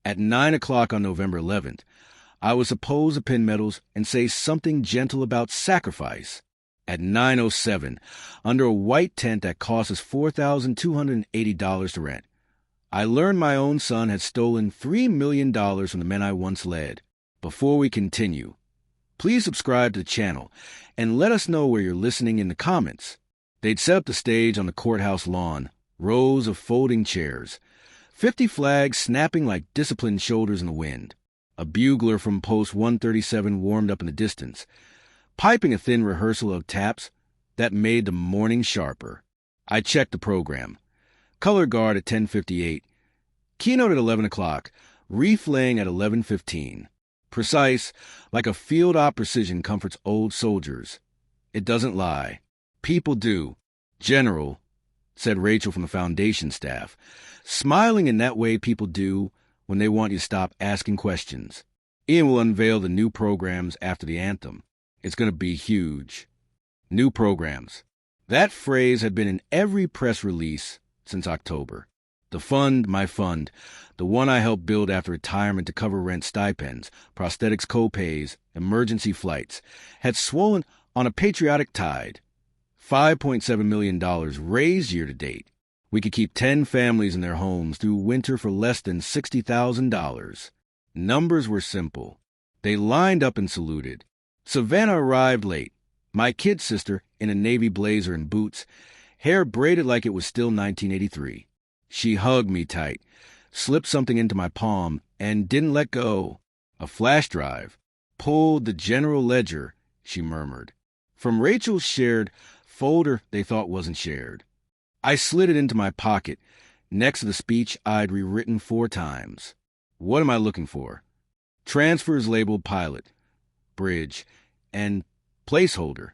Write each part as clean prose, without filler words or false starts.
At 9 o'clock on November 11th, I was supposed to pin medals and say something gentle about sacrifice. At 9:07, under a white tent that cost us $4,280 to rent, I learned my own son had stolen $3 million from the men I once led. Before we continue, please subscribe to the channel and let us know where you're listening in the comments. They'd set up the stage on the courthouse lawn, rows of folding chairs, 50 flags snapping like disciplined shoulders in the wind. A bugler from post 137 warmed up in the distance, piping a thin rehearsal of taps that made the morning sharper. I checked the program. Color guard at 10:58. Keynote at 11 o'clock. Reef laying at 11:15. Precise, like a field op precision comforts old soldiers. It doesn't lie. People do. General, said Rachel from the foundation staff, smiling in that way people do when they want you to stop asking questions. Ian will unveil the new programs after the anthem. It's going to be huge. New programs. That phrase had been in every press release since October. The fund, my fund, the one I helped build after retirement to cover rent stipends, prosthetics co-pays, emergency flights, had swollen on a patriotic tide. $5.7 million raised year to date. We could keep 10 families in their homes through winter for less than $60,000. Numbers were simple. They lined up and saluted. Savannah arrived late. My kid sister, in a navy blazer and boots, hair braided like it was still 1983. She hugged me tight, slipped something into my palm, and didn't let go. A flash drive. Pulled the general ledger, she murmured. From Rachel's shared folder they thought wasn't shared. I slid it into my pocket, next to the speech I'd rewritten 4 times. What am I looking for? Transfers labeled pilot, bridge, and placeholder.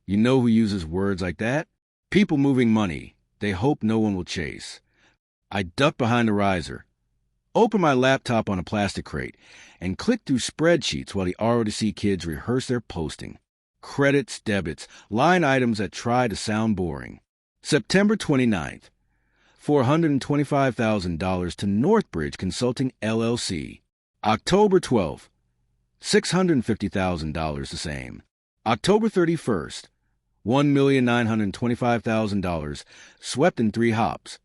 You know who uses words like that? People moving money. They hope no one will chase. I ducked behind the riser, opened my laptop on a plastic crate, and clicked through spreadsheets while the ROTC kids rehearsed their posting. Credits, debits, line items that try to sound boring. September 29th, $425,000 to Northbridge Consulting, LLC. October 12th, $650,000 the same. October 31st, $1,925,000 swept in 3 hops.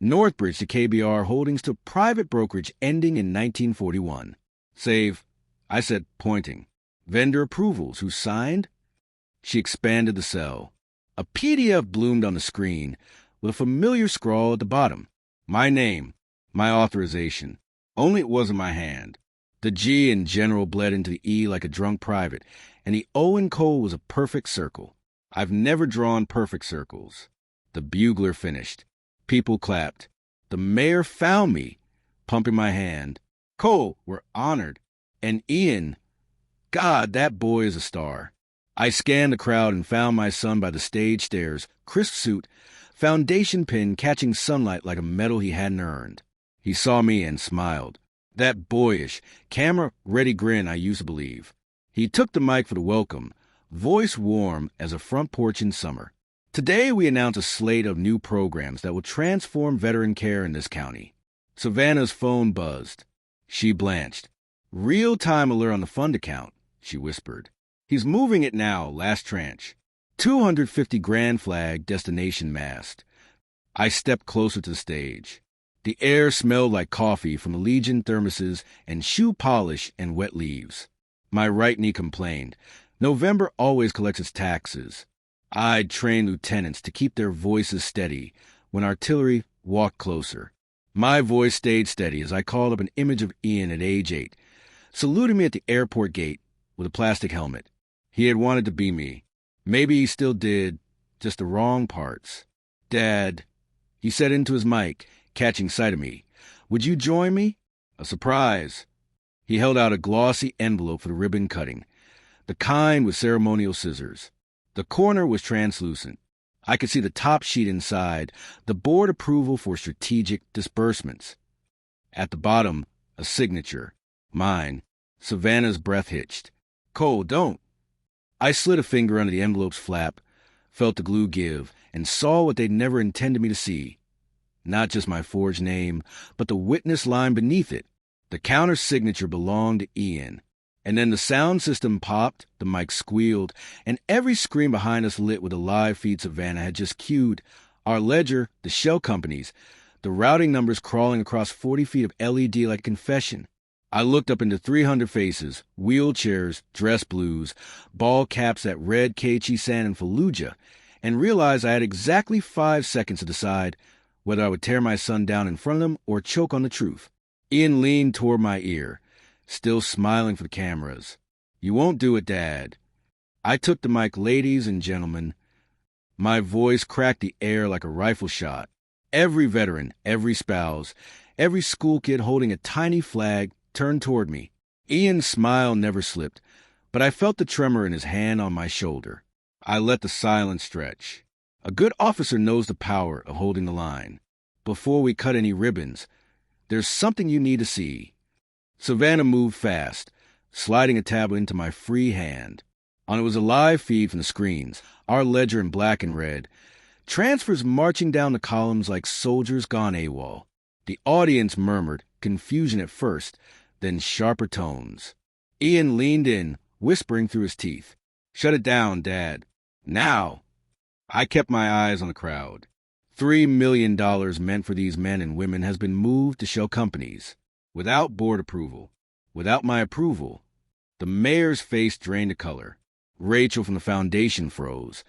Northbridge to KBR Holdings to private brokerage ending in 1941. Save, I said, pointing. Vendor approvals. Who signed? She expanded the cell. A PDF bloomed on the screen with a familiar scrawl at the bottom. My name, my authorization. Only it wasn't my hand. The G in general bled into the E like a drunk private, and the O in Cole was a perfect circle. I've never drawn perfect circles. The bugler finished. People clapped. The mayor found me, pumping my hand. Cole, we're honored. And Ian, God, that boy is a star. I scanned the crowd and found my son by the stage stairs, crisp suit, foundation pen catching sunlight like a medal he hadn't earned. He saw me and smiled. That boyish, camera-ready grin I used to believe. He took the mic for the welcome, voice warm as a front porch in summer. Today we announce a slate of new programs that will transform veteran care in this county. Savannah's phone buzzed. She blanched. Real-time alert on the fund account, she whispered. He's moving it now, last tranche. 250 grand flag, destination mast. I stepped closer to the stage. The air smelled like coffee from the Legion thermoses and shoe polish and wet leaves. My right knee complained. November always collects its taxes. I'd train lieutenants to keep their voices steady when artillery walked closer. My voice stayed steady as I called up an image of Ian at age 8, saluting me at the airport gate with a plastic helmet. He had wanted to be me. Maybe he still did, just the wrong parts. Dad, he said into his mic, catching sight of me. Would you join me? A surprise. He held out a glossy envelope for the ribbon cutting, the kind with ceremonial scissors. The corner was translucent. I could see the top sheet inside, the board approval for strategic disbursements. At the bottom, a signature. Mine. Savannah's breath hitched. Cole, don't. I slid a finger under the envelope's flap, felt the glue give, and saw what they'd never intended me to see. Not just my forged name, but the witness line beneath it. The counter signature belonged to Ian. And then the sound system popped, the mic squealed, and every screen behind us lit with the live feed Savannah had just cued. Our ledger, the shell companies, the routing numbers crawling across 40 feet of LED like a confession. I looked up into 300 faces, wheelchairs, dress blues, ball caps that read Keiichi-san and Fallujah, and realized I had exactly 5 seconds to decide whether I would tear my son down in front of them or choke on the truth. Ian leaned toward my ear, still smiling for the cameras. "You won't do it, Dad." I took the mic. "Ladies and gentlemen." My voice cracked the air like a rifle shot. Every veteran, every spouse, every school kid holding a tiny flag turned toward me. Ian's smile never slipped, but I felt the tremor in his hand on my shoulder. I let the silence stretch. A good officer knows the power of holding the line. "Before we cut any ribbons, there's something you need to see." Savannah moved fast, sliding a tablet into my free hand. It was a live feed from the screens, our ledger in black and red, transfers marching down the columns like soldiers gone AWOL. The audience murmured, confusion at first, then sharper tones. Ian leaned in, whispering through his teeth. "Shut it down, Dad. Now!" I kept my eyes on the crowd. $3 million meant for these men and women has been moved to shell companies. Without board approval. Without my approval. The mayor's face drained of color. Rachel from the foundation froze,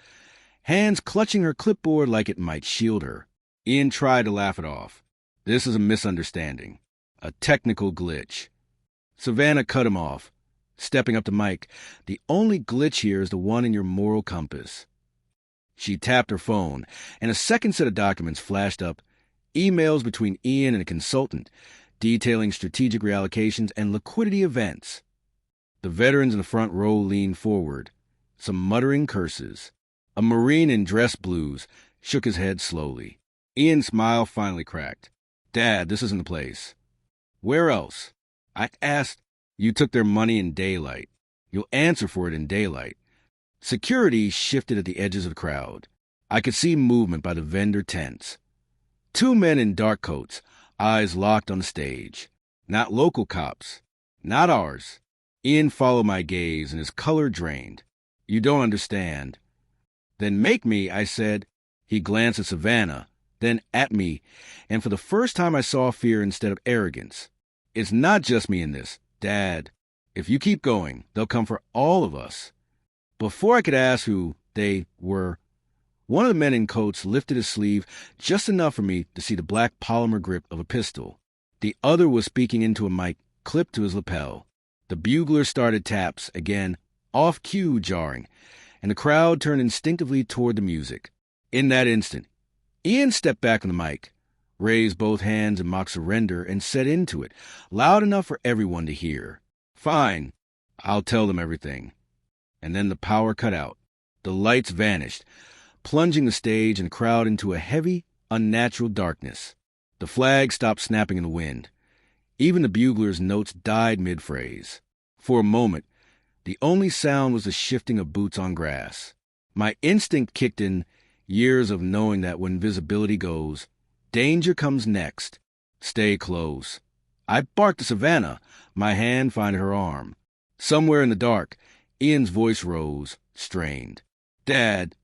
hands clutching her clipboard like it might shield her. Ian tried to laugh it off. "This is a misunderstanding. A technical glitch." Savannah cut him off, stepping up the mic. "The only glitch here is the one in your moral compass." She tapped her phone, and a second set of documents flashed up, emails between Ian and a consultant, detailing strategic reallocations and liquidity events. The veterans in the front row leaned forward, some muttering curses. A Marine in dress blues shook his head slowly. Ian's smile finally cracked. "Dad, this isn't the place." "Where else?" I asked. "You took their money in daylight. You'll answer for it in daylight." Security shifted at the edges of the crowd. I could see movement by the vendor tents. 2 men in dark coats, eyes locked on the stage. Not local cops. Not ours. Ian followed my gaze, and his color drained. "You don't understand." "Then make me," I said. He glanced at Savannah, then at me, and for the first time I saw fear instead of arrogance. "It's not just me in this, Dad. If you keep going, they'll come for all of us." Before I could ask who they were, one of the men in coats lifted his sleeve just enough for me to see the black polymer grip of a pistol. The other was speaking into a mic clipped to his lapel. The bugler started taps, again, off cue jarring, and the crowd turned instinctively toward the music. In that instant, Ian stepped back on the mic, raised both hands in mock surrender, and said into it, loud enough for everyone to hear, "Fine, I'll tell them everything." And then the power cut out. The lights vanished, plunging the stage and the crowd into a heavy, unnatural darkness. The flag stopped snapping in the wind. Even the bugler's notes died mid-phrase. For a moment, the only sound was the shifting of boots on grass. My instinct kicked in, years of knowing that when visibility goes, danger comes next. Stay close. I barked to Savannah, my hand finding her arm. Somewhere in the dark, Ian's voice rose, strained. "Dad."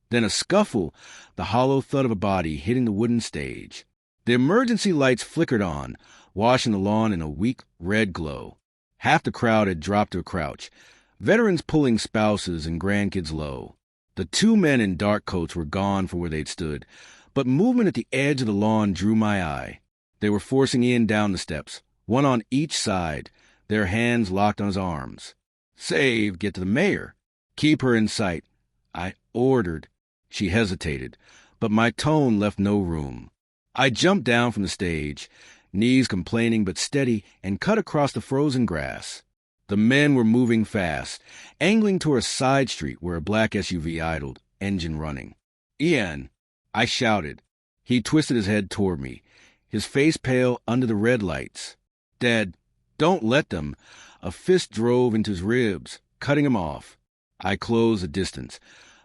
Then a scuffle, the hollow thud of a body hitting the wooden stage. The emergency lights flickered on, washing the lawn in a weak red glow. Half the crowd had dropped to a crouch, veterans pulling spouses and grandkids low. The 2 men in dark coats were gone from where they'd stood, but movement at the edge of the lawn drew my eye. They were forcing Ian down the steps, one on each side, their hands locked on his arms. "Save, get to the mayor. Keep her in sight," I ordered. She hesitated, but my tone left no room. I jumped down from the stage, knees complaining but steady, and cut across the frozen grass. The men were moving fast, angling toward a side street where a black SUV idled, engine running. "Ian," I shouted. He twisted his head toward me, his face pale under the red lights. "Dad, don't let them." A fist drove into his ribs, cutting him off. I closed the distance,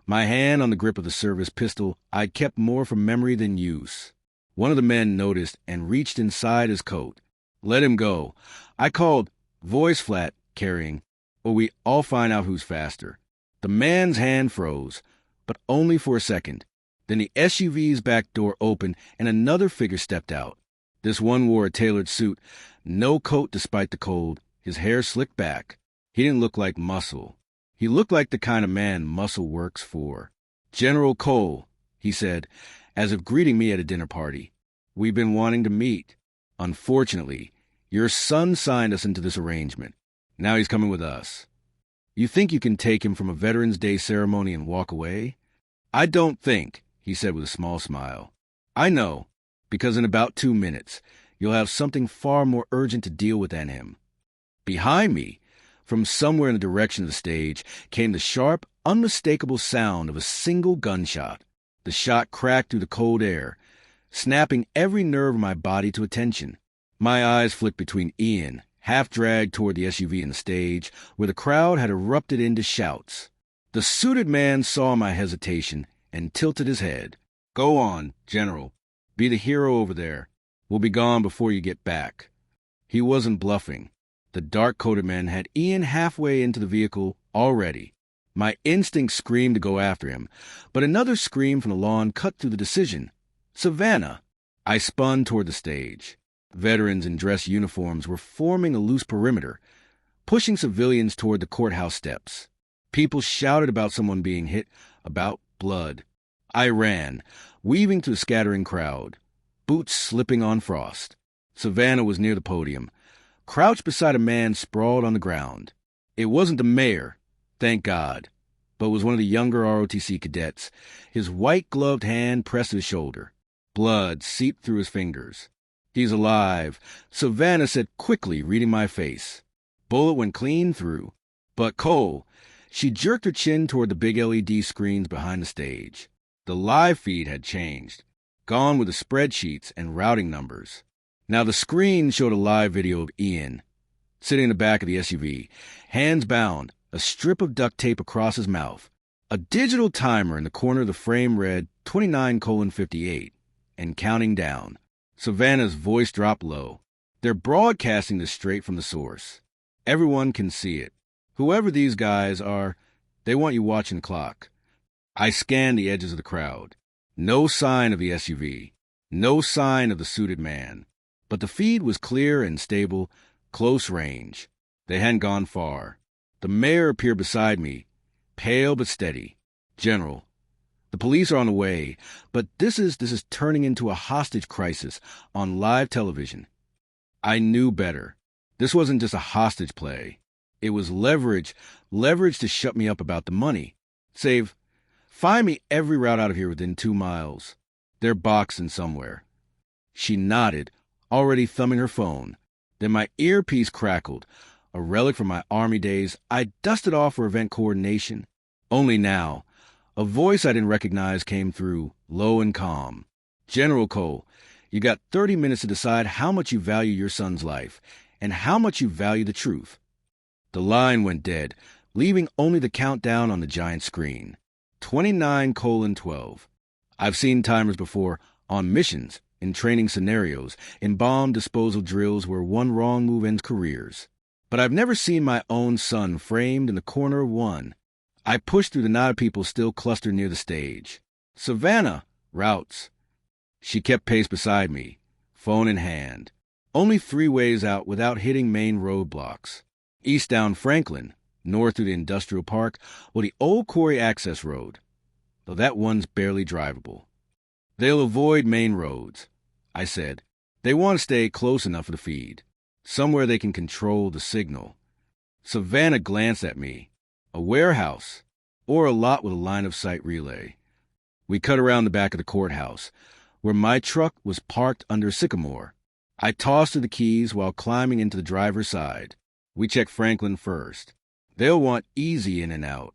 my hand on the grip of the service pistol I'd kept more from memory than use. One of the men noticed and reached inside his coat. "Let him go. I called, voice flat, carrying, or we all find out who's faster. The man's hand froze, but only for a second. Then the SUV's back door opened and another figure stepped out. This one wore a tailored suit, no coat despite the cold, his hair slicked back. He didn't look like muscle. He looked like the kind of man muscle works for. "General Cole," he said, as if greeting me at a dinner party. "We've been wanting to meet. Unfortunately, your son signed us into this arrangement. Now he's coming with us. You think you can take him from a Veterans Day ceremony and walk away?" "I don't think," he said with a small smile. "I know, because in about 2 minutes, you'll have something far more urgent to deal with than him." Behind me, from somewhere in the direction of the stage, came the sharp, unmistakable sound of a single gunshot. The shot cracked through the cold air, snapping every nerve in my body to attention. My eyes flicked between Ian, half-dragged toward the SUV and the stage, where the crowd had erupted into shouts. The suited man saw my hesitation and tilted his head. "Go on, General. Be the hero over there. We'll be gone before you get back." He wasn't bluffing. The dark-coated man had Ian halfway into the vehicle already. My instinct screamed to go after him, but another scream from the lawn cut through the decision. "Savannah!" I spun toward the stage. Veterans in dress uniforms were forming a loose perimeter, pushing civilians toward the courthouse steps. People shouted about someone being hit, about blood. I ran, weaving through the scattering crowd, boots slipping on frost. Savannah was near the podium, crouched beside a man sprawled on the ground. It wasn't the mayor, thank God, but was one of the younger ROTC cadets, his white-gloved hand pressed to his shoulder. Blood seeped through his fingers. "He's alive," Savannah said quickly, reading my face. Bullet went clean through. But Cole, she jerked her chin toward the big LED screens behind the stage. The live feed had changed, gone with the spreadsheets and routing numbers. Now the screen showed a live video of Ian, sitting in the back of the SUV, hands bound, a strip of duct tape across his mouth. A digital timer in the corner of the frame read 29:58 and counting down. Savannah's voice dropped low. "They're broadcasting this straight from the source. Everyone can see it. Whoever these guys are, they want you watching the clock." I scanned the edges of the crowd. No sign of the SUV. No sign of the suited man. But the feed was clear and stable, close range. They hadn't gone far. The mayor appeared beside me, pale but steady. "General, the police are on the way, but this is turning into a hostage crisis on live television." I knew better. This wasn't just a hostage play. It was leverage to shut me up about the money. Find me every route out of here within 2 miles. They're boxing somewhere. She nodded, already thumbing her phone. Then my earpiece crackled, a relic from my Army days. I dusted off for event coordination. Only now, a voice I didn't recognize came through, low and calm. "General Cole, you got 30 minutes to decide how much you value your son's life and how much you value the truth." The line went dead, leaving only the countdown on the giant screen. 29:12. I've seen timers before, on missions, in training scenarios, in bomb disposal drills where one wrong move ends careers. But I've never seen my own son framed in the corner of one. I pushed through the knot of people still clustered near the stage. "Savannah!" "Routes." She kept pace beside me, phone in hand. Only 3 ways out without hitting main roadblocks. East down Franklin, north through the industrial park, or the old quarry access road, though that one's barely drivable. "They'll avoid main roads," I said. "They want to stay close enough for the feed, somewhere they can control the signal." Savannah glanced at me. A warehouse, or a lot with a line-of-sight relay. We cut around the back of the courthouse, where my truck was parked under a sycamore. I tossed her the keys while climbing into the driver's side. We checked Franklin first. They'll want easy in and out.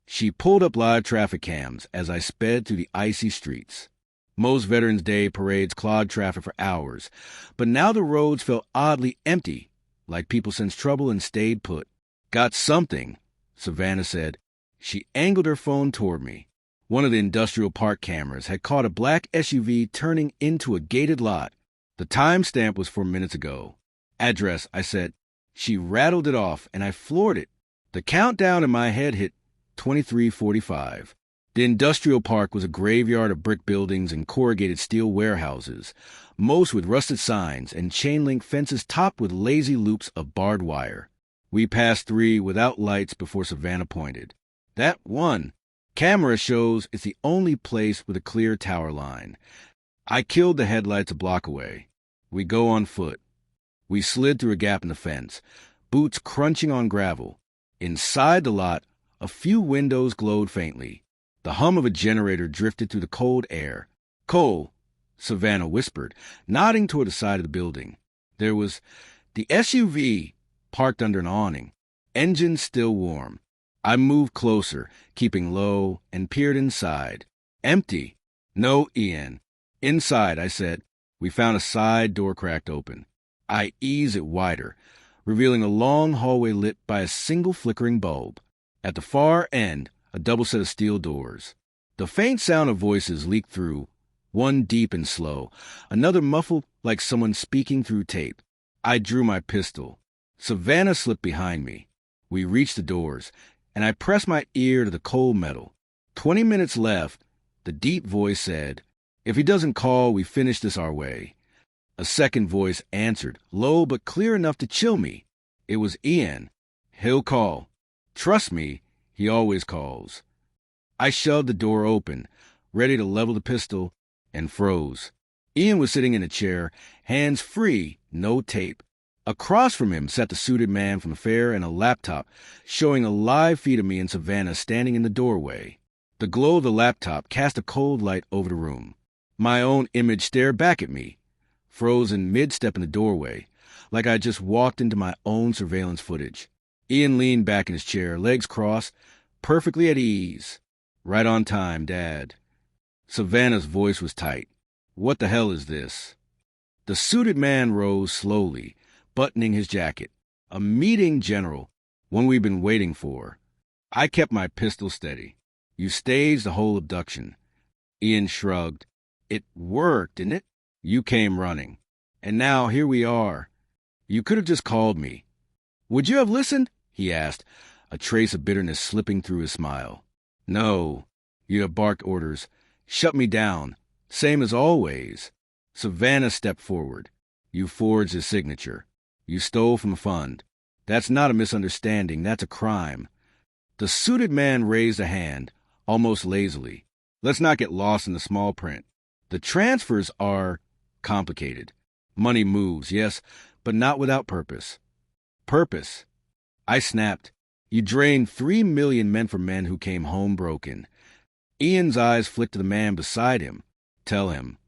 She pulled up live traffic cams as I sped through the icy streets. Most Veterans Day parades clogged traffic for hours, but now the roads felt oddly empty, like people sensed trouble and stayed put. "Got something," Savannah said. She angled her phone toward me. One of the industrial park cameras had caught a black SUV turning into a gated lot. The timestamp was 4 minutes ago. Address, I said. She rattled it off, and I floored it. The countdown in my head hit 23:45. The industrial park was a graveyard of brick buildings and corrugated steel warehouses, most with rusted signs and chain-link fences topped with lazy loops of barbed wire. We passed 3 without lights before Savannah pointed. That one. Camera shows it's the only place with a clear tower line. I killed the headlights a block away. We go on foot. We slid through a gap in the fence, boots crunching on gravel. Inside the lot, a few windows glowed faintly. The hum of a generator drifted through the cold air. "Cole," Savannah whispered, nodding toward the side of the building. There was the SUV parked under an awning, engine still warm. I moved closer, keeping low, and peered inside. Empty. No, Ian. Inside, I said. We found a side door cracked open. I eased it wider, revealing a long hallway lit by a single flickering bulb. At the far end, a double set of steel doors. The faint sound of voices leaked through, one deep and slow, another muffled like someone speaking through tape. I drew my pistol. Savannah slipped behind me. We reached the doors, and I pressed my ear to the cold metal. 20 minutes left, the deep voice said, "If he doesn't call, we finish this our way." A second voice answered, low but clear enough to chill me. It was Ian. "He'll call. Trust me, he always calls." I shoved the door open, ready to level the pistol, and froze. Ian was sitting in a chair, hands free, no tape. Across from him sat the suited man from the fair and a laptop, showing a live feed of me and Savannah standing in the doorway. The glow of the laptop cast a cold light over the room. My own image stared back at me, frozen mid-step in the doorway, like I just walked into my own surveillance footage. Ian leaned back in his chair, legs crossed, perfectly at ease. "Right on time, Dad." Savannah's voice was tight. "What the hell is this?" The suited man rose slowly, buttoning his jacket. "A meeting, General, one we've been waiting for." I kept my pistol steady. "You staged the whole abduction." Ian shrugged. "It worked, didn't it? You came running. And now here we are. You could have just called me." "Would you have listened?" he asked, a trace of bitterness slipping through his smile. "No. You'd have barked orders. Shut me down. Same as always." Savannah stepped forward. "You forged his signature. You stole from the fund. That's not a misunderstanding. That's a crime." The suited man raised a hand, almost lazily. "Let's not get lost in the small print. The transfers are complicated. Money moves, yes, but not without purpose." "Purpose?" I snapped. "You drained 3 million men for men who came home broken." Ian's eyes flicked to the man beside him. "Tell him."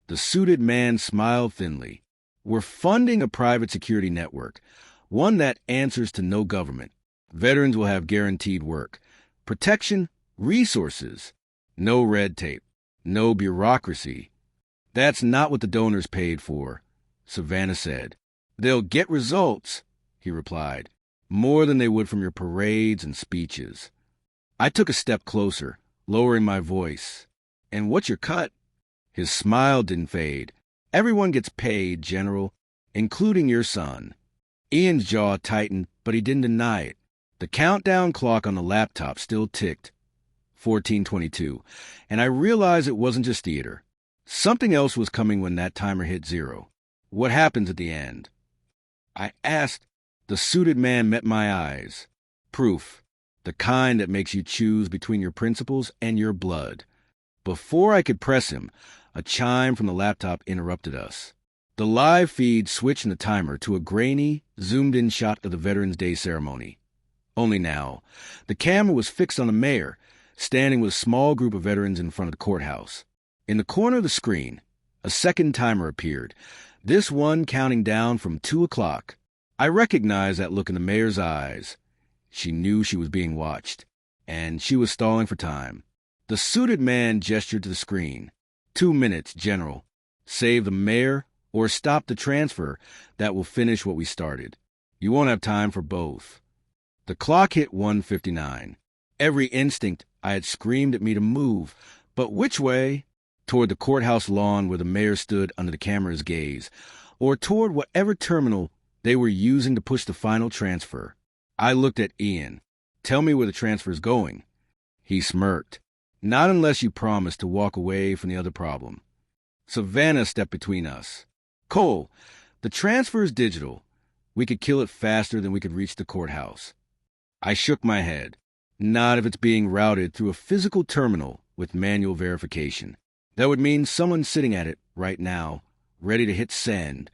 The suited man smiled thinly. "We're funding a private security network, one that answers to no government. Veterans will have guaranteed work, protection, resources, no red tape, no bureaucracy." "That's not what the donors paid for," Savannah said. "They'll get results," he replied, "more than they would from your parades and speeches." I took a step closer, lowering my voice. "And what's your cut?" His smile didn't fade. "Everyone gets paid, General, including your son." Ian's jaw tightened, but he didn't deny it. The countdown clock on the laptop still ticked. 14:22, and I realized it wasn't just theater. Something else was coming when that timer hit 0. "What happens at the end?" I asked. The suited man met my eyes. "Proof. The kind that makes you choose between your principles and your blood." Before I could press him, a chime from the laptop interrupted us. The live feed switched in the timer to a grainy, zoomed-in shot of the Veterans Day ceremony. Only now, the camera was fixed on the mayor, standing with a small group of veterans in front of the courthouse. In the corner of the screen, a second timer appeared, this one counting down from 2 o'clock. I recognized that look in the mayor's eyes. She knew she was being watched, and she was stalling for time. The suited man gestured to the screen. 2 minutes, General. Save the mayor or stop the transfer that will finish what we started. You won't have time for both." The clock hit 1:59. Every instinct I had screamed at me to move, but which way? Toward the courthouse lawn where the mayor stood under the camera's gaze, or toward whatever terminal They were using to push the final transfer. I looked at Ian. Tell me where the transfer is going. He smirked. Not unless you promise to walk away from the other problem. Savannah stepped between us. Cole, the transfer is digital. We could kill it faster than we could reach the courthouse. I shook my head. Not if it's being routed through a physical terminal with manual verification. That would mean someone sitting at it right now, ready to hit send.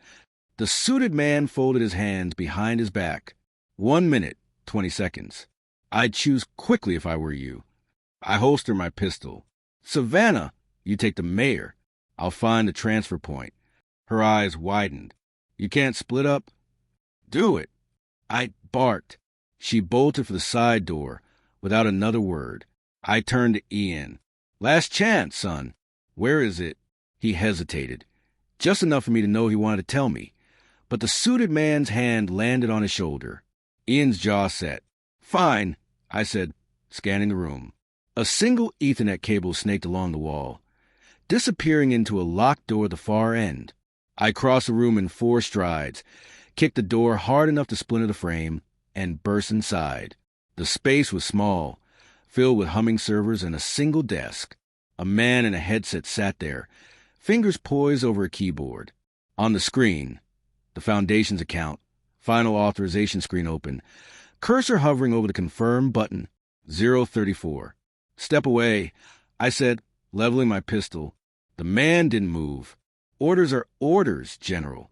The suited man folded his hands behind his back. 1 minute, 20 seconds. I'd choose quickly if I were you. I holster my pistol. Savannah, you take the mayor. I'll find the transfer point. Her eyes widened. You can't split up? Do it. I barked. She bolted for the side door without another word. I turned to Ian. Last chance, son. Where is it? He hesitated. Just enough for me to know he wanted to tell me. But the suited man's hand landed on his shoulder. Ian's jaw set. Fine, I said, scanning the room. A single Ethernet cable snaked along the wall, disappearing into a locked door at the far end. I crossed the room in 4 strides, kicked the door hard enough to splinter the frame, and burst inside. The space was small, filled with humming servers and a single desk. A man in a headset sat there, fingers poised over a keyboard. On the screen, the Foundation's account, final authorization screen open, cursor hovering over the confirm button, 034. Step away, I said, leveling my pistol. The man didn't move. Orders are orders, General.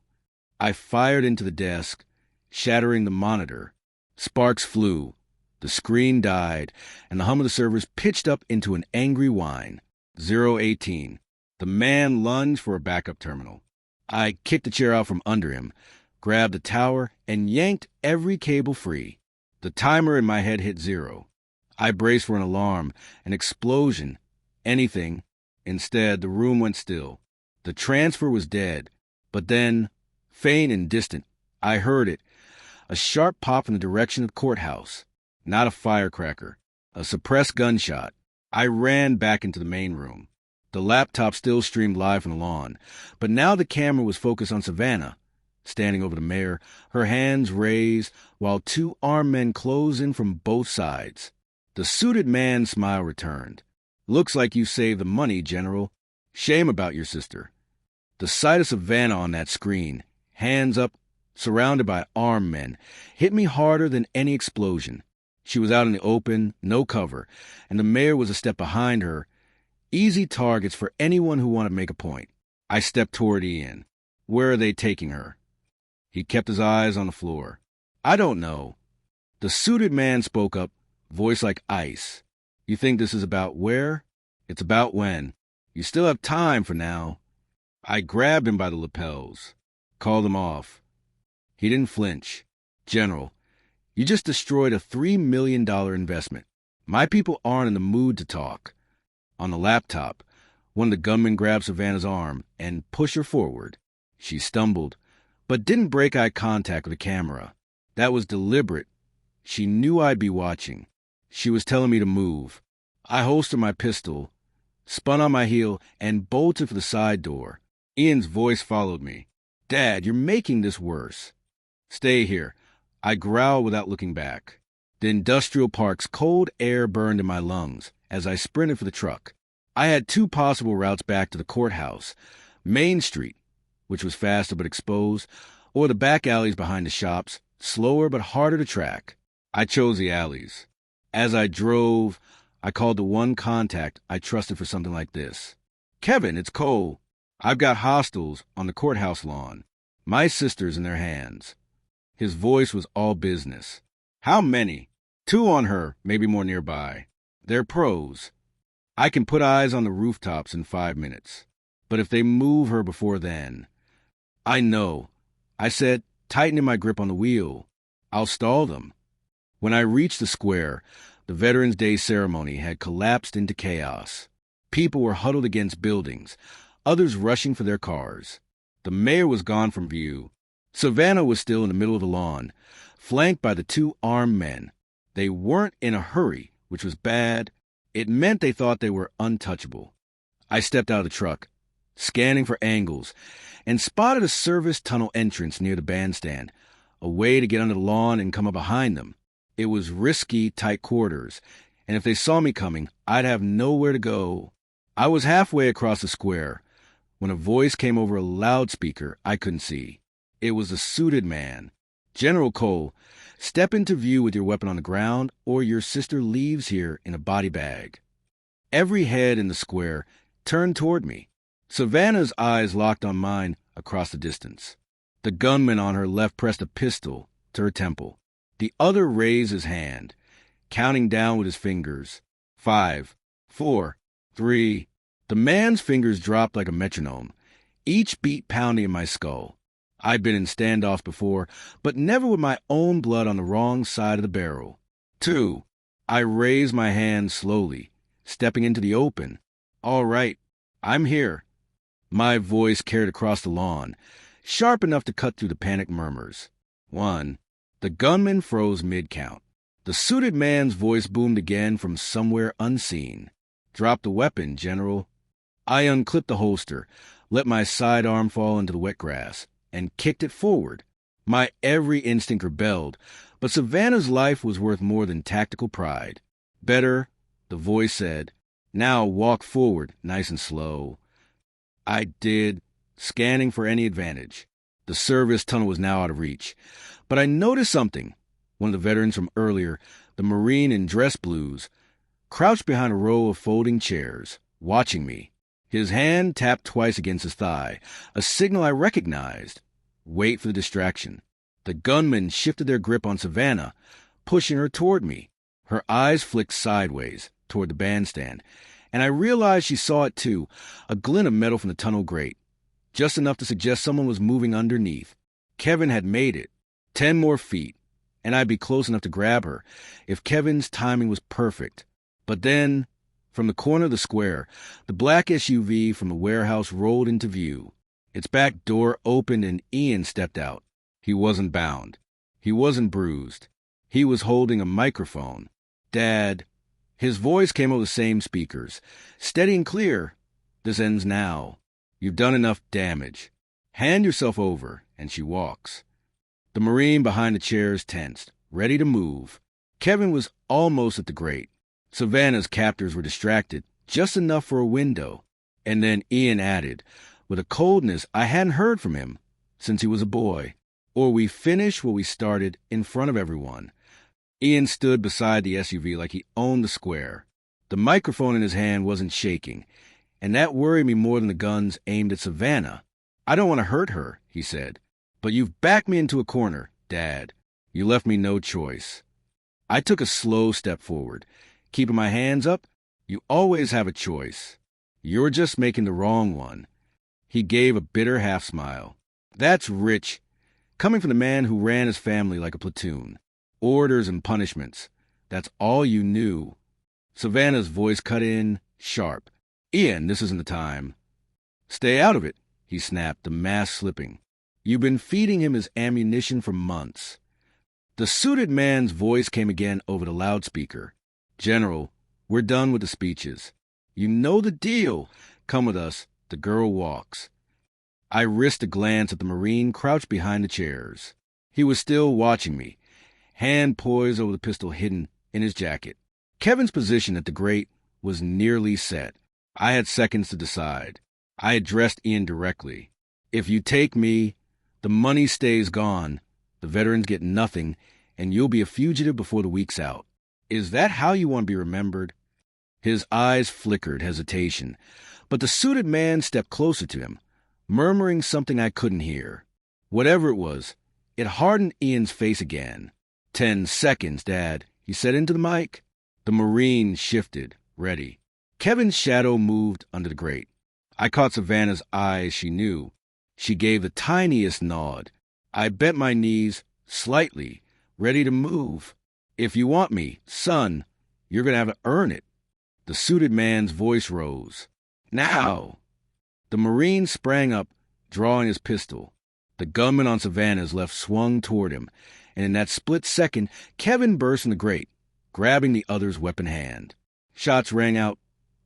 I fired into the desk, shattering the monitor. Sparks flew. The screen died, and the hum of the servers pitched up into an angry whine. 018. The man lunged for a backup terminal. I kicked the chair out from under him, grabbed the tower, and yanked every cable free. The timer in my head hit 0. I braced for an alarm, an explosion, anything. Instead, the room went still. The transfer was dead. But then, faint and distant, I heard it. A sharp pop in the direction of the courthouse. Not a firecracker. A suppressed gunshot. I ran back into the main room. The laptop still streamed live from the lawn, but now the camera was focused on Savannah, standing over the mayor, her hands raised, while 2 armed men closed in from both sides. The suited man's smile returned. Looks like you saved the money, General. Shame about your sister. The sight of Savannah on that screen, hands up, surrounded by armed men, hit me harder than any explosion. She was out in the open, no cover, and the mayor was a step behind her. Easy targets for anyone who wanted to make a point. I stepped toward Ian. Where are they taking her? He kept his eyes on the floor. I don't know. The suited man spoke up, voice like ice. You think this is about where? It's about when. You still have time for now. I grabbed him by the lapels, called him off. He didn't flinch. General, you just destroyed a $3 million investment. My people aren't in the mood to talk. On the laptop, one of the gunmen grabbed Savannah's arm and pushed her forward. She stumbled, but didn't break eye contact with the camera. That was deliberate. She knew I'd be watching. She was telling me to move. I holstered my pistol, spun on my heel, and bolted for the side door. Ian's voice followed me. Dad, you're making this worse. Stay here. I growled without looking back. The industrial park's cold air burned in my lungs as I sprinted for the truck. I had 2 possible routes back to the courthouse. Main Street, which was faster but exposed, or the back alleys behind the shops, slower but harder to track. I chose the alleys. As I drove, I called the one contact I trusted for something like this. Kevin, it's Cole. I've got hostiles on the courthouse lawn. My sister's in their hands. His voice was all business. How many? 2 on her, maybe more nearby. They're pros. I can put eyes on the rooftops in 5 minutes. But if they move her before then... I know. I said, tightening my grip on the wheel. I'll stall them. When I reached the square, the Veterans Day ceremony had collapsed into chaos. People were huddled against buildings, others rushing for their cars. The mayor was gone from view. Savannah was still in the middle of the lawn, flanked by the 2 armed men. They weren't in a hurry, which was bad. It meant they thought they were untouchable. I stepped out of the truck, scanning for angles, and spotted a service tunnel entrance near the bandstand. a way to get under the lawn and come up behind them. It was risky, tight quarters, and if they saw me coming, I'd have nowhere to go. I was halfway across the square when a voice came over a loudspeaker I couldn't see. It was a suited man. "General Cole, step into view with your weapon on the ground, or your sister leaves here in a body bag." Every head in the square turned toward me. Savannah's eyes locked on mine across the distance. The gunman on her left pressed a pistol to her temple. The other raised his hand, counting down with his fingers. 5, 4, 3. The man's fingers dropped like a metronome, each beat pounding in my skull. I'd been in standoffs before, but never with my own blood on the wrong side of the barrel. 2. I raised my hand slowly, stepping into the open. "All right, I'm here." My voice carried across the lawn, sharp enough to cut through the panicked murmurs. 1. The gunman froze mid-count. The suited man's voice boomed again from somewhere unseen. "Drop the weapon, General." I unclipped the holster, let my sidearm fall into the wet grass, and kicked it forward. My every instinct rebelled, but Savannah's life was worth more than tactical pride. "Better," the voice said. "Now walk forward, nice and slow." I did, scanning for any advantage. The service tunnel was now out of reach. But I noticed something. One of the veterans from earlier, the Marine in dress blues, crouched behind a row of folding chairs, watching me. His hand tapped twice against his thigh, a signal I recognized. Wait for the distraction. The gunmen shifted their grip on Savannah, pushing her toward me. Her eyes flicked sideways, toward the bandstand, and I realized she saw it too, a glint of metal from the tunnel grate, just enough to suggest someone was moving underneath. Kevin had made it. 10 more feet, and I'd be close enough to grab her if Kevin's timing was perfect. But then, from the corner of the square, the black SUV from the warehouse rolled into view. Its back door opened and Ian stepped out. He wasn't bound. He wasn't bruised. He was holding a microphone. "Dad." His voice came over the same speakers, steady and clear. "This ends now. You've done enough damage. Hand yourself over," and she walks. The Marine behind the chairs tensed, ready to move. Kevin was almost at the grate. Savannah's captors were distracted, just enough for a window. And then Ian added, with a coldness I hadn't heard from him since he was a boy, "Or we finish what we started in front of everyone." Ian stood beside the SUV like he owned the square. The microphone in his hand wasn't shaking, and that worried me more than the guns aimed at Savannah. "I don't want to hurt her," he said, "but you've backed me into a corner, Dad. You left me no choice." I took a slow step forward, keeping my hands up. "You always have a choice. You're just making the wrong one." He gave a bitter half-smile. "That's rich, coming from the man who ran his family like a platoon. Orders and punishments. That's all you knew." Savannah's voice cut in, sharp. "Ian, this isn't the time." "Stay out of it," he snapped, the mask slipping. "You've been feeding him his ammunition for months." The suited man's voice came again over the loudspeaker. "General, we're done with the speeches. You know the deal. Come with us. The girl walks." I risked a glance at the Marine crouched behind the chairs. He was still watching me, hand poised over the pistol hidden in his jacket. Kevin's position at the grate was nearly set. I had seconds to decide. I addressed Ian directly. "If you take me, the money stays gone, the veterans get nothing, and you'll be a fugitive before the week's out. Is that how you want to be remembered?" His eyes flickered hesitation, but the suited man stepped closer to him, murmuring something I couldn't hear. Whatever it was, it hardened Ian's face again. 10 seconds, Dad," he said into the mic. The Marine shifted, ready. Kevin's shadow moved under the grate. I caught Savannah's eyes. She knew. She gave the tiniest nod. I bent my knees slightly, ready to move. "If you want me, son, you're going to have to earn it." The suited man's voice rose. "Now!" The Marine sprang up, drawing his pistol. The gunman on Savannah's left swung toward him, and in that split second, Kevin burst in the grate, grabbing the other's weapon hand. Shots rang out,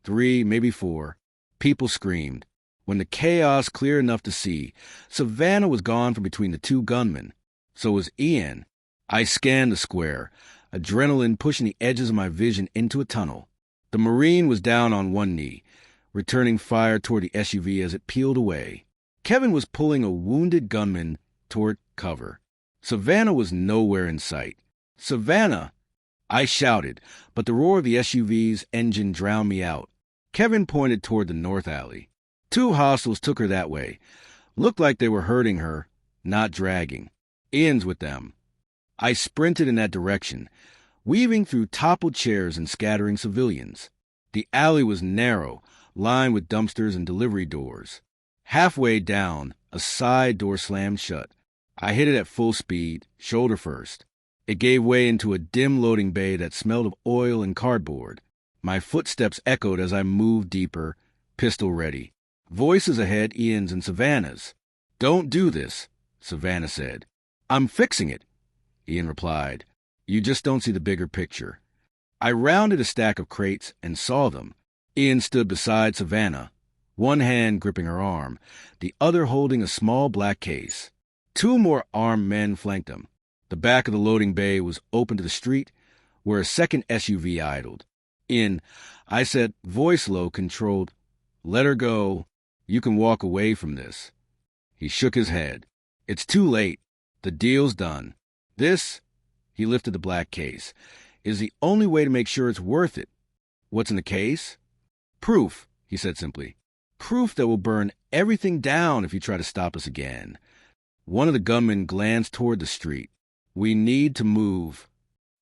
3, maybe 4. People screamed. When the chaos cleared enough to see, Savannah was gone from between the two gunmen. So was Ian. I scanned the square, adrenaline pushing the edges of my vision into a tunnel. The Marine was down on one knee, returning fire toward the SUV as it peeled away. Kevin was pulling a wounded gunman toward cover. Savannah was nowhere in sight. "Savannah!" I shouted, but the roar of the SUV's engine drowned me out. Kevin pointed toward the north alley. Two hostiles took her that way. Looked like they were hurting her, not dragging. Ian's with them. I sprinted in that direction, weaving through toppled chairs and scattering civilians. The alley was narrow, lined with dumpsters and delivery doors. Halfway down, a side door slammed shut. I hit it at full speed, shoulder first. It gave way into a dim loading bay that smelled of oil and cardboard. My footsteps echoed as I moved deeper, pistol ready. Voices ahead, Ian's and Savannah's. "Don't do this," Savannah said. "I'm fixing it," Ian replied. "You just don't see the bigger picture." I rounded a stack of crates and saw them. Ian stood beside Savannah, one hand gripping her arm, the other holding a small black case. Two more armed men flanked him. The back of the loading bay was open to the street, where a second SUV idled. I said, voice low, controlled, "Let her go. You can walk away from this." He shook his head. "It's too late. The deal's done. This," he lifted the black case, "is the only way to make sure it's worth it." "What's in the case?" "Proof," he said simply. "Proof that will burn everything down if you try to stop us again." One of the gunmen glanced toward the street. "We need to move."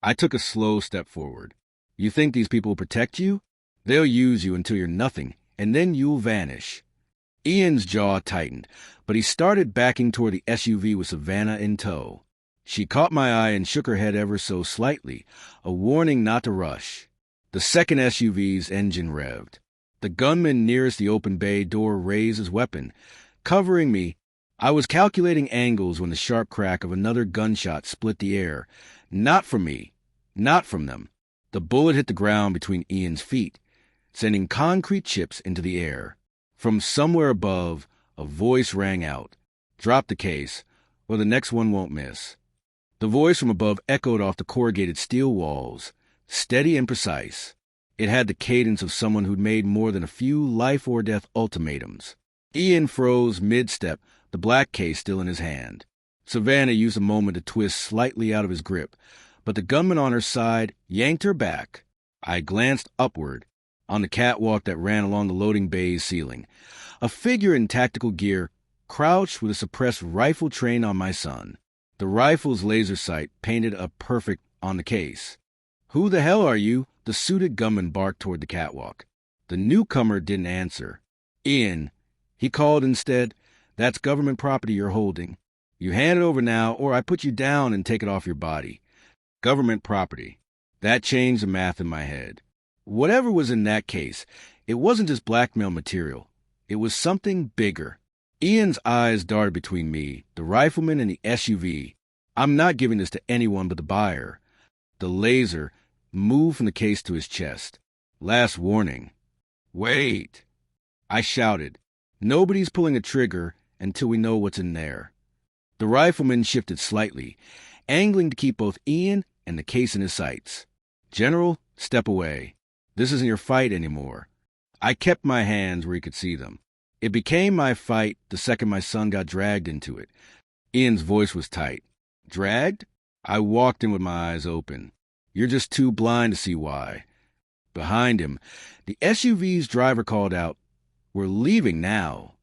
I took a slow step forward. "You think these people will protect you? They'll use you until you're nothing, and then you'll vanish." Ian's jaw tightened, but he started backing toward the SUV with Savannah in tow. She caught my eye and shook her head ever so slightly, a warning not to rush. The second SUV's engine revved. The gunman nearest the open bay door raised his weapon, covering me. I was calculating angles when the sharp crack of another gunshot split the air. Not from me, not from them. The bullet hit the ground between Ian's feet, sending concrete chips into the air. From somewhere above, a voice rang out. "Drop the case, or the next one won't miss." The voice from above echoed off the corrugated steel walls, steady and precise. It had the cadence of someone who'd made more than a few life-or-death ultimatums. Ian froze mid-step, the black case still in his hand. Savannah used a moment to twist slightly out of his grip, but the gunman on her side yanked her back. I glanced upward, on the catwalk that ran along the loading bay's ceiling. A figure in tactical gear crouched with a suppressed rifle trained on my son. The rifle's laser sight painted a perfect on the case. "Who the hell are you?" the suited gunman barked toward the catwalk. The newcomer didn't answer. "Ian," he called instead, "that's government property you're holding. You hand it over now, or I put you down and take it off your body." Government property. That changed the math in my head. Whatever was in that case, it wasn't just blackmail material. It was something bigger. Ian's eyes darted between me, the rifleman, and the SUV. "I'm not giving this to anyone but the buyer." The laser moved from the case to his chest. "Last warning." "Wait!" I shouted. "Nobody's pulling a trigger until we know what's in there." The rifleman shifted slightly, angling to keep both Ian and the case in his sights. "General, step away. This isn't your fight anymore." I kept my hands where he could see them. It became my fight the second my son got dragged into it. Ian's voice was tight. "Dragged?" I walked in with my eyes open. "You're just too blind to see why." Behind him, the SUV's driver called out, "We're leaving now."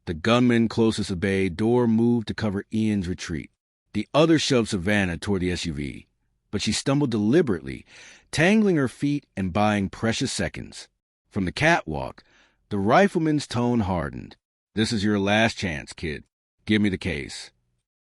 The gunman closest to bay door moved to cover Ian's retreat. The other shoved Savannah toward the SUV, but she stumbled deliberately, tangling her feet and buying precious seconds. From the catwalk, the rifleman's tone hardened. "This is your last chance, kid. Give me the case."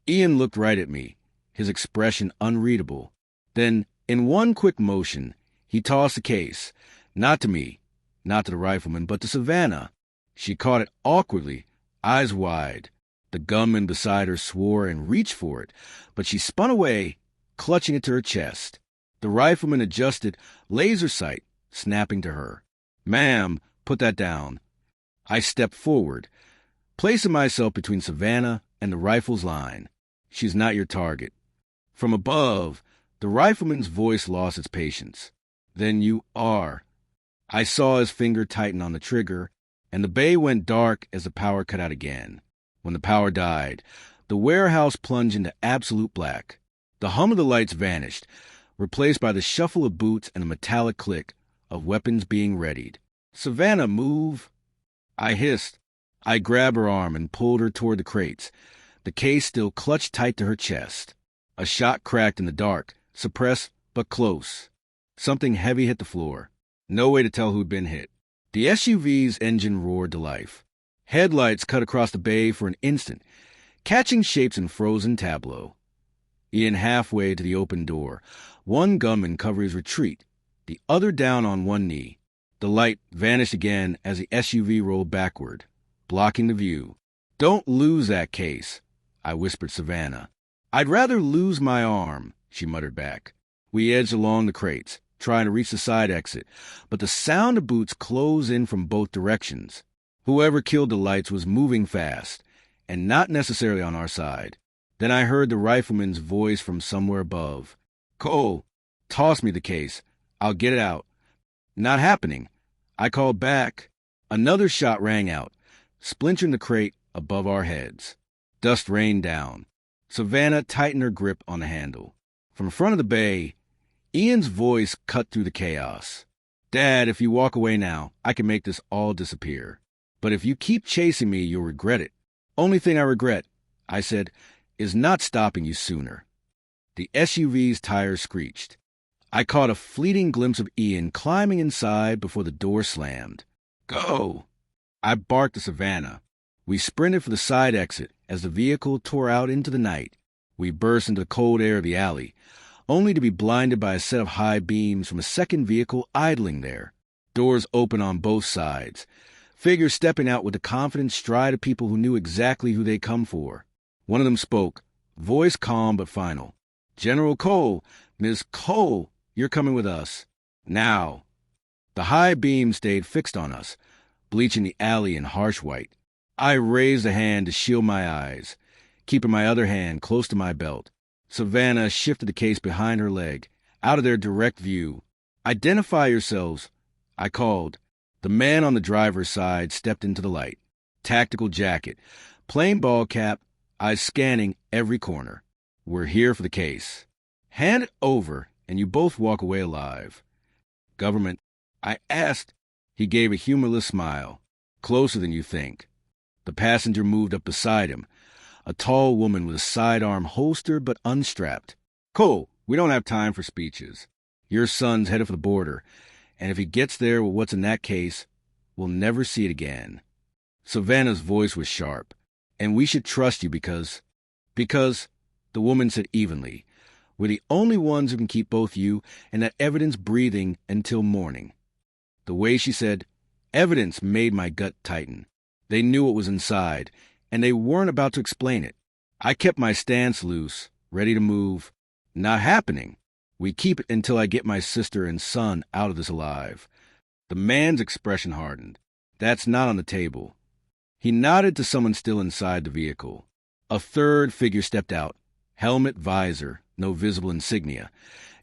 Ian looked right at me, his expression unreadable. Then, in one quick motion, he tossed the case, not to me, not to the rifleman, but to Savannah. She caught it awkwardly, eyes wide. The gunman beside her swore and reached for it, but she spun away, clutching it to her chest. The rifleman adjusted, laser sight, snapping to her. "Ma'am, put that down." I stepped forward, placing myself between Savannah and the rifle's line. She's not your target. From above, the rifleman's voice lost its patience. Then you are. I saw his finger tighten on the trigger, and the bay went dark as the power cut out again. When the power died, the warehouse plunged into absolute black. The hum of the lights vanished, replaced by the shuffle of boots and a metallic click of weapons being readied. "Savannah, move!" I hissed. I grabbed her arm and pulled her toward the crates, the case still clutched tight to her chest. A shot cracked in the dark, suppressed but close. Something heavy hit the floor. No way to tell who'd been hit. The SUV's engine roared to life. Headlights cut across the bay for an instant, catching shapes in frozen tableau. Ian halfway to the open door, one gunman covered his retreat, the other down on one knee. The light vanished again as the SUV rolled backward, blocking the view. "Don't lose that case," I whispered Savannah. "I'd rather lose my arm," she muttered back. We edged along the crates, trying to reach the side exit, but the sound of boots closed in from both directions. Whoever killed the lights was moving fast, and not necessarily on our side. Then I heard the rifleman's voice from somewhere above. "Cole, toss me the case. I'll get it out." "Not happening." I called back. Another shot rang out, splintering the crate above our heads. Dust rained down. Savannah tightened her grip on the handle. From front of the bay, Ian's voice cut through the chaos. "Dad, if you walk away now, I can make this all disappear. But if you keep chasing me, you'll regret it." "Only thing I regret," I said, "is not stopping you sooner." The SUV's tires screeched. I caught a fleeting glimpse of Ian climbing inside before the door slammed. "Go!" I barked to Savannah. We sprinted for the side exit as the vehicle tore out into the night. We burst into the cold air of the alley, only to be blinded by a set of high beams from a second vehicle idling there. Doors open on both sides, figures stepping out with the confident stride of people who knew exactly who they'd come for. One of them spoke, voice calm but final. "General Cole, Miss Cole, you're coming with us. Now." The high beam stayed fixed on us, bleaching the alley in harsh white. I raised a hand to shield my eyes, keeping my other hand close to my belt. Savannah shifted the case behind her leg, out of their direct view. "Identify yourselves," I called. The man on the driver's side stepped into the light. Tactical jacket, plain ball cap, eyes scanning every corner. "We're here for the case. Hand it over, and you both walk away alive." "Government," I asked. He gave a humorless smile. "Closer than you think." The passenger moved up beside him, a tall woman with a sidearm holstered but unstrapped. "Cole, we don't have time for speeches. Your son's headed for the border, and if he gets there with what's in that case, we'll never see it again." Savannah's voice was sharp. "And we should trust you because, the woman said evenly, we're the only ones who can keep both you and that evidence breathing until morning." The way she said evidence made my gut tighten. They knew what was inside, and they weren't about to explain it. I kept my stance loose, ready to move. "Not happening. We keep it until I get my sister and son out of this alive." The man's expression hardened. "That's not on the table." He nodded to someone still inside the vehicle. A third figure stepped out, helmet, visor, no visible insignia,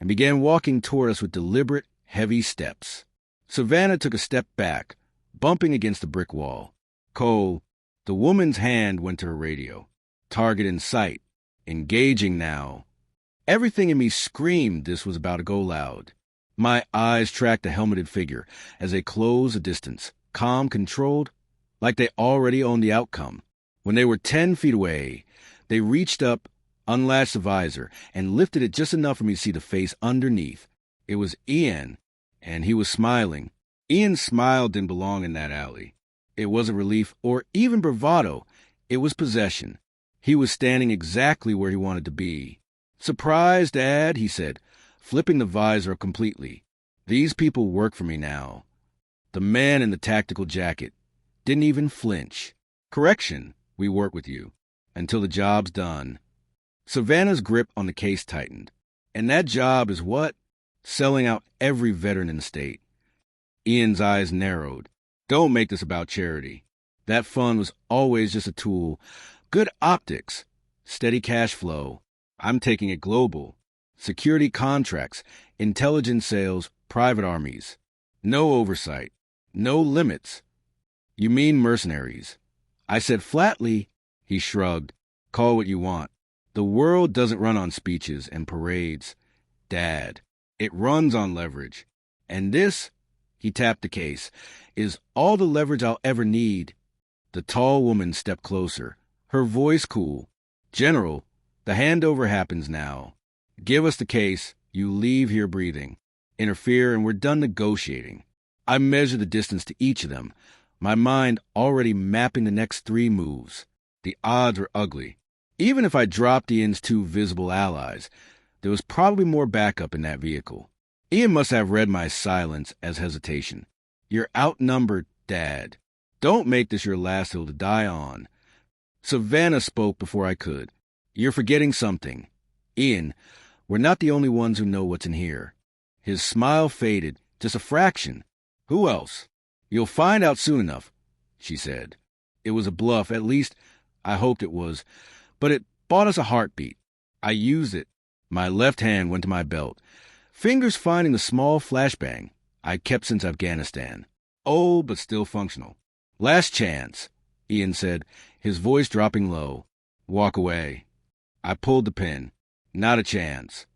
and began walking toward us with deliberate, heavy steps. Savannah took a step back, bumping against the brick wall. "Cole," the woman's hand went to her radio. "Target in sight. Engaging now." Everything in me screamed this was about to go loud. My eyes tracked the helmeted figure as they closed the distance, calm, controlled, like they already owned the outcome. When they were 10 feet away, they reached up, unlatched the visor, and lifted it just enough for me to see the face underneath. It was Ian, and he was smiling. Ian's smile didn't belong in that alley. It wasn't relief or even bravado. It was possession. He was standing exactly where he wanted to be. "Surprise, Dad," he said, flipping the visor up completely. "These people work for me now." The man in the tactical jacket didn't even flinch. "Correction, we work with you. Until the job's done." Savannah's grip on the case tightened. "And that job is what?" "Selling out every veteran in the state." Ian's eyes narrowed. "Don't make this about charity. That fund was always just a tool. Good optics. steady cash flow. I'm taking it global. Security contracts, intelligence sales, private armies. No oversight. No limits. You mean mercenaries? I said flatly. He shrugged. Call what you want. The world doesn't run on speeches and parades, Dad. It runs on leverage. And this, he tapped the case, is all the leverage I'll ever need. The tall woman stepped closer, her voice cool. General, the handover happens now. Give us the case, you leave here breathing. Interfere and we're done negotiating. I measured the distance to each of them, my mind already mapping the next 3 moves. The odds were ugly. Even if I dropped Ian's 2 visible allies, there was probably more backup in that vehicle. Ian must have read my silence as hesitation. You're outnumbered, Dad. Don't make this your last hill to die on. Savannah spoke before I could. You're forgetting something. Ian, we're not the only ones who know what's in here. His smile faded, just a fraction. Who else? You'll find out soon enough, she said. It was a bluff, at least I hoped it was, but it bought us a heartbeat. I used it. My left hand went to my belt, fingers finding the small flashbang I kept since Afghanistan. Old, but still functional. Last chance, Ian said, his voice dropping low. Walk away. I pulled the pin. Not a chance.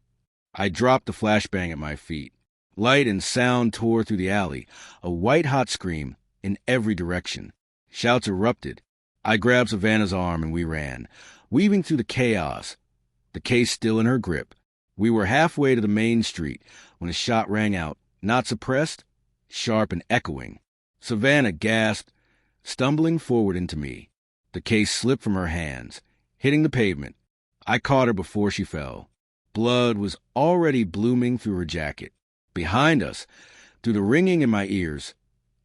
I dropped the flashbang at my feet. Light and sound tore through the alley, a white-hot scream in every direction. Shouts erupted. I grabbed Savannah's arm and we ran, weaving through the chaos, the case still in her grip. We were halfway to the main street when a shot rang out, not suppressed, sharp and echoing. Savannah gasped, stumbling forward into me. The case slipped from her hands, hitting the pavement. I caught her before she fell. Blood was already blooming through her jacket. Behind us, through the ringing in my ears,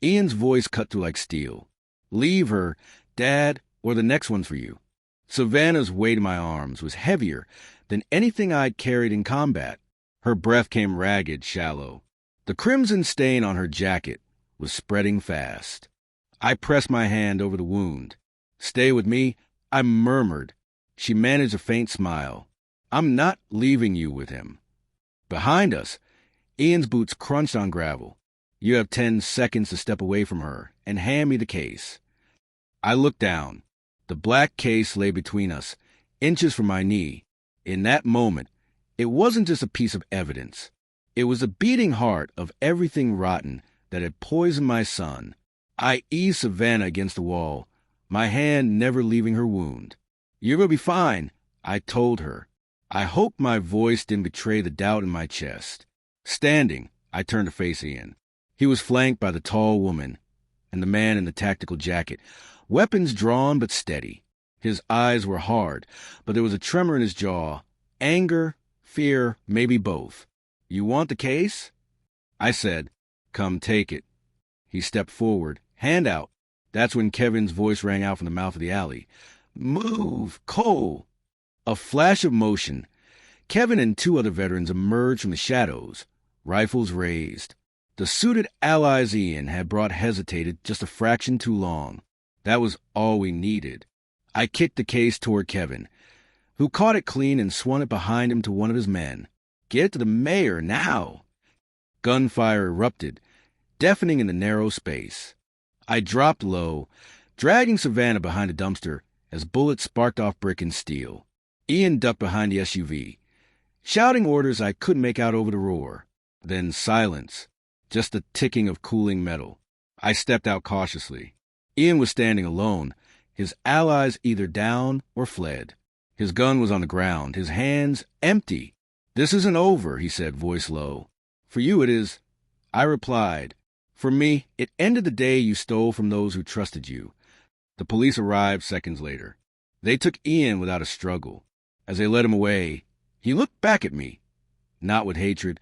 Ian's voice cut through like steel. Leave her, Dad, or the next one's for you. Savannah's weight in my arms was heavier than anything I'd carried in combat. Her breath came ragged, shallow. The crimson stain on her jacket was spreading fast. I pressed my hand over the wound. Stay with me, I murmured. She managed a faint smile. I'm not leaving you with him. Behind us, Ian's boots crunched on gravel. You have 10 seconds to step away from her and hand me the case. I looked down. The black case lay between us, inches from my knee. In that moment, it wasn't just a piece of evidence. It was the beating heart of everything rotten that had poisoned my son. I eased Savannah against the wall, my hand never leaving her wound. You're going to be fine, I told her. I hoped my voice didn't betray the doubt in my chest. Standing, I turned to face Ian. He was flanked by the tall woman and the man in the tactical jacket, weapons drawn but steady. His eyes were hard, but there was a tremor in his jaw. Anger, fear, maybe both. You want the case? I said, come take it. He stepped forward, hand out. That's when Kevin's voice rang out from the mouth of the alley. Move, Cole! A flash of motion. Kevin and 2 other veterans emerged from the shadows, rifles raised. The suited allies Ian had brought hesitated just a fraction too long. That was all we needed. I kicked the case toward Kevin, who caught it clean and swung it behind him to one of his men. Get it to the mayor, now! Gunfire erupted, deafening in the narrow space. I dropped low, dragging Savannah behind a dumpster as bullets sparked off brick and steel. Ian ducked behind the SUV, shouting orders I couldn't make out over the roar. Then silence, just the ticking of cooling metal. I stepped out cautiously. Ian was standing alone, his allies either down or fled. His gun was on the ground, his hands empty. This isn't over, he said, voice low. For you it is. I replied. For me, it ended the day you stole from those who trusted you. The police arrived seconds later. They took Ian without a struggle. As they led him away, he looked back at me, not with hatred,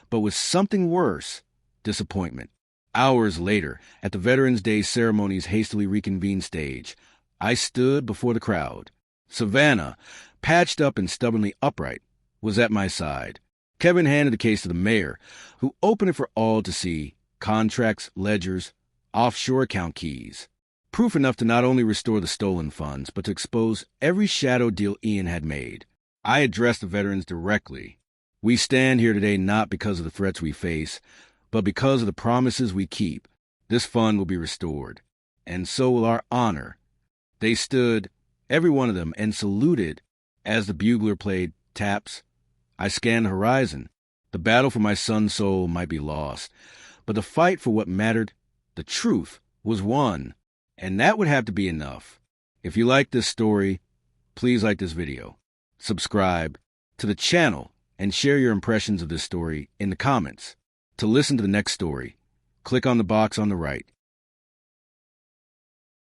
but with something worse, disappointment. Hours later, at the Veterans Day ceremony's hastily reconvened stage, I stood before the crowd. Savannah, patched up and stubbornly upright, was at my side. Kevin handed the case to the mayor, who opened it for all to see. Contracts, ledgers, offshore account keys. Proof enough to not only restore the stolen funds, but to expose every shadow deal Ian had made. I addressed the veterans directly. We stand here today not because of the threats we face, but because of the promises we keep. This fund will be restored, and so will our honor. They stood, every one of them, and saluted as the bugler played taps. I scanned the horizon. The battle for my son's soul might be lost, but the fight for what mattered, the truth, was won. And that would have to be enough. If you like this story, please like this video, subscribe to the channel, and share your impressions of this story in the comments. To listen to the next story, click on the box on the right.